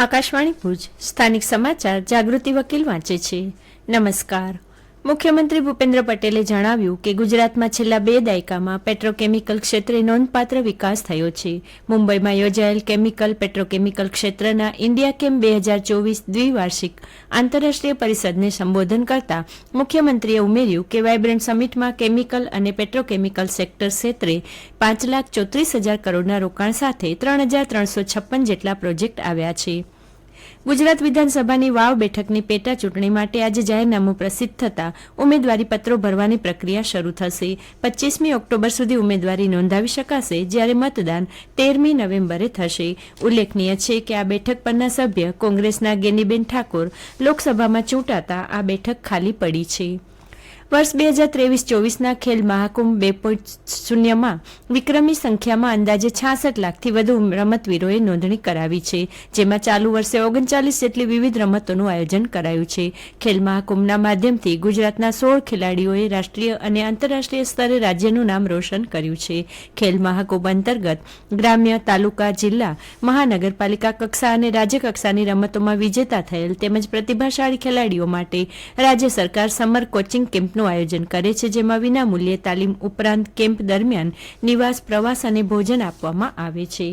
આકાશવાણી ભુજ સ્થાનિક સમાચાર જાગૃતિ વકીલ વાંચે છે. નમસ્કાર. મુખ્યમંત્રી ભૂપેન્દ્ર પટેલે જણાવ્યું કે ગુજરાતમાં છેલ્લા 2 દાયકામાં પેટ્રોકેમિકલ ક્ષેત્રે નોંધપાત્ર વિકાસ થયો છે. મુંબઈમાં યોજાયેલ કેમિકલ પેટ્રોકેમિકલ ક્ષેત્રના ઇન્ડિયા કેમ 2024 દ્વિવાર્ષિક આંતરરાષ્ટ્રીય પરિષદને સંબોધન કરતા મુખ્યમંત્રીએ ઉમેર્યું કે વાયબ્રન્ટ સમિટમાં કેમિકલ અને પેટ્રોકેમિકલ સેક્ટર ક્ષેત્રે 5,34,000 કરોડના રોકાણ સાથે 3,356 જેટલા પ્રોજેક્ટ આવ્યા છે. ગુજરાત વિધાનસભાની વાવ બેઠકની પેટા ચૂંટણી માટે આજે જાહેરનામું પ્રસિદ્ધ થતાં ઉમેદવારી પત્રો ભરવાની પ્રક્રિયા શરૂ થશે. 25મી ઓક્ટોબર સુધી ઉમેદવારી નોંધાવી શકાશે, જ્યારે મતદાન 13મી નવેમ્બરે થશે. ઉલ્લેખનીય છે કે આ બેઠક પરના સભ્ય કોંગ્રેસના ગેનીબેન ઠાકોર લોકસભામાં ચૂંટાતા આ બેઠક ખાલી પડી છે. વર્ષ 2023-24ના ખેલ મહાકુંભ 2.0માં વિક્રમી સંખ્યામાં અંદાજે 66 લાખથી વધુ રમતવીરોએ નોંધણી કરાવી છે, જેમાં ચાલુ વર્ષે 39 જેટલી વિવિધ રમતોનું આયોજન કરાયું છે. ખેલ મહાકુંભના માધ્યમથી ગુજરાતના 16 ખેલાડીઓએ રાષ્ટ્રીય અને આંતરરાષ્ટ્રીય સ્તરે રાજ્યનું નામ રોશન કર્યું છે. ખેલ મહાકુંભ અંતર્ગત ગ્રામ્ય, તાલુકા, જિલ્લા, મહાનગરપાલિકા કક્ષા અને રાજ્ય કક્ષાની રમતોમાં વિજેતા થયેલ તેમજ પ્રતિભાશાળી ખેલાડીઓ માટે રાજ્ય સરકાર સમર કોચિંગ કેમ્પ આયોજન કરે છે, જેમાં વિનામૂલ્યે તાલીમ ઉપરાંત કેમ્પ દરમિયાન નિવાસ, પ્રવાસ અને ભોજન આપવામાં આવે છે.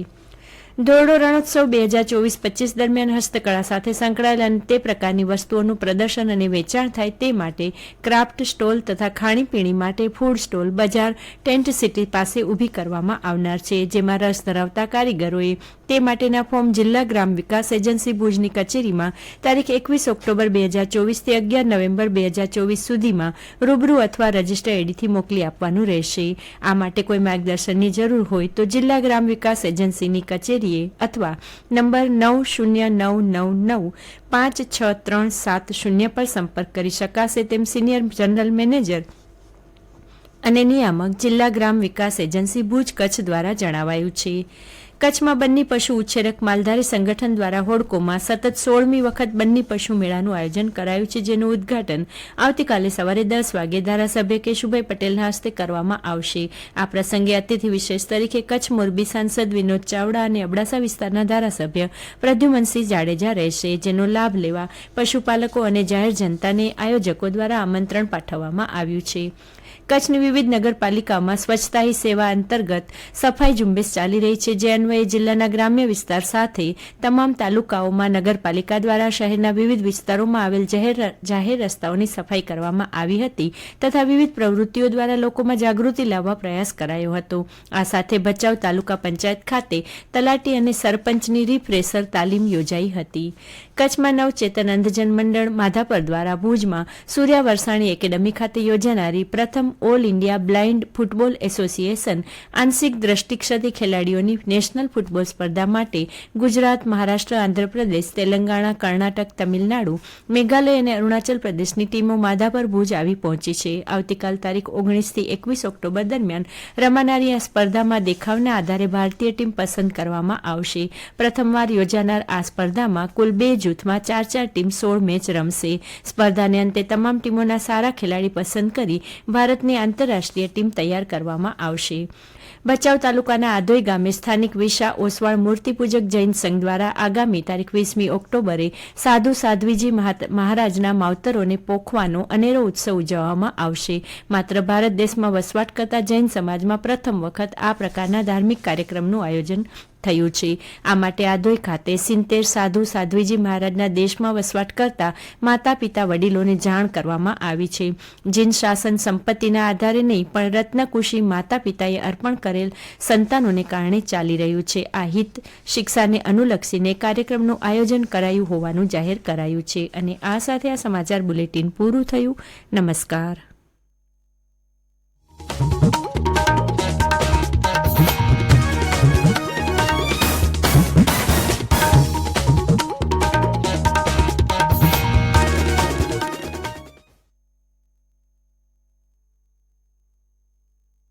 ધોરડો રણોત્સવ 2024-25 દરમિયાન હસ્તકળા સાથે સંકળાયેલ અને તે પ્રકારની વસ્તુઓનું પ્રદર્શન અને વેચાણ થાય તે માટે ક્રાફ્ટ સ્ટોલ તથા ખાણીપીણી માટે ફૂડ સ્ટોલ બજાર ટેન્ટ સિટી પાસે ઊભી કરવામાં આવનાર છે, જેમાં રસ ધરાવતા કારીગરોએ તે માટેના ફોર્મ જિલ્લા ગ્રામ વિકાસ એજન્સી ભુજની કચેરીમાં તારીખ 21 ઓક્ટોબર 2024 થી 11 નવેમ્બર 2024 સુધીમાં રૂબરૂ અથવા રજીસ્ટર આઈડીથી મોકલી આપવાનું રહેશે. આ માટે કોઈ માર્ગદર્શનની જરૂર હોય તો જિલ્લા ગ્રામ વિકાસ એજન્સીની કચેરી અથવા નંબર 9099956370 પર સંપર્ક કરી શકાશે તેમ સિનિયર જનરલ મેનેજર અને નિયામક જિલ્લા ગ્રામ વિકાસ એજન્સી ભુજ કચ્છ દ્વારા જણાવાયું છે. કચ્છમાં બન્ની પશુ ઉછેરક માલધારી સંગઠન દ્વારા હોડકોમાં સતત 16મી વખત બન્ની પશુ મેળાનું આયોજન કરાયું છે, જેનું ઉદ્ઘાટન આવતીકાલે સવારે 10 વાગે ધારાસભ્ય કેશુભાઈ પટેલના હસ્તે કરવામાં આવશે. આ પ્રસંગે અતિથિ વિશેષ તરીકે કચ્છ મોરબી સાંસદ વિનોદ ચાવડા અને અબડાસા વિસ્તારના ધારાસભ્ય પ્રદ્યુમનસિંહ જાડેજા રહેશે, જેનો લાભ લેવા પશુપાલકો અને જાહેર જનતાને આયોજકો દ્વારા આમંત્રણ પાઠવવામાં આવ્યું છે. કચ્છની વિવિધ નગરપાલિકાઓમાં સ્વચ્છતા હી સેવા અંતર્ગત સફાઈ ઝુંબેશ ચાલી રહી છે, જે અન્વયે જિલ્લાના ગ્રામ્ય વિસ્તાર સાથે તમામ તાલુકાઓમાં નગરપાલિકા દ્વારા શહેરના વિવિધ વિસ્તારોમાં આવેલ જાહેર રસ્તાઓની સફાઈ કરવામાં આવી હતી તથા વિવિધ પ્રવૃત્તિઓ દ્વારા લોકોમાં જાગૃતિ લાવવા પ્રયાસ કરાયો હતો. આ સાથે ભચાઉ તાલુકા પંચાયત ખાતે તલાટી અને સરપંચની રિફ્રેશર તાલીમ યોજાઈ હતી. કચ્છમાં નવચેતન અંધજન મંડળ માધાપર દ્વારા ભુજમાં સૂર્યા વરસાણી એકેડમી ખાતે યોજાનારી પ્રથમ all India blind football association આંશિક દ્રષ્ટિક્ષતિ ખેલાડીઓની નેશનલ ફૂટબોલ સ્પર્ધા માટે ગુજરાત, મહારાષ્ટ્ર, આંધ્રપ્રદેશ, તેલંગાણા, કર્ણાટક, તમિલનાડુ, મેઘાલય અને અરુણાચલ પ્રદેશની ટીમો માધાપર ભુજ આવી પહોંચી છે. આવતીકાલ તારીખ 19 થી 21 ઓક્ટોબર દરમિયાન રમાનારી આ સ્પર્ધામાં દેખાવના આધારે ભારતીય ટીમ પસંદ કરવામાં આવશે. પ્રથમવાર યોજાનાર આ સ્પર્ધામાં કુલ 2 જૂથમાં 4 ટીમ 16 મેચ રમશે. સ્પર્ધાને અંતે તમામ ટીમોના સારા ખેલાડી પસંદ કરી ભારતની આંતરરાષ્ટ્રીય ટીમ તૈયાર કરવામાં આવશે. ભચાઉ તાલુકાના આધોઈ ગામે સ્થાનિક વિશા ઓસવાળ મૂર્તિપૂજક જૈન સંઘ દ્વારા આગામી તારીખ 20મી ઓક્ટોબરે સાધુ સાધ્વીજી મહારાજના માવતરોને પોખવાનો અનેરો ઉત્સવ ઉજવવામાં આવશે. માત્ર ભારત દેશમાં વસવાટ કરતા જૈન સમાજમાં પ્રથમ વખત આ પ્રકારના ધાર્મિક કાર્યક્રમનું આયોજન થયું છે. આ માટે આધોઈ ખાતે 70 સાધુ સાધ્વીજી મહારાજના દેશમાં વસવાટ કરતા માતા પિતા વડીલોને જાણ કરવામાં આવી છે. જીન શાસન સંપત્તિના આધારે નહીં પણ રત્નકુશી માતા પિતાએ અર્પણ કરેલ સંતાનોને કારણે ચાલી રહ્યું છે. આ હિત શિક્ષાને અનુલક્ષીને કાર્યક્રમનું આયોજન કરાયું હોવાનું જાહેર કરાયું છે. અને આ સાથે આ સમાચાર બુલેટિન પૂરું થયું. નમસ્કાર.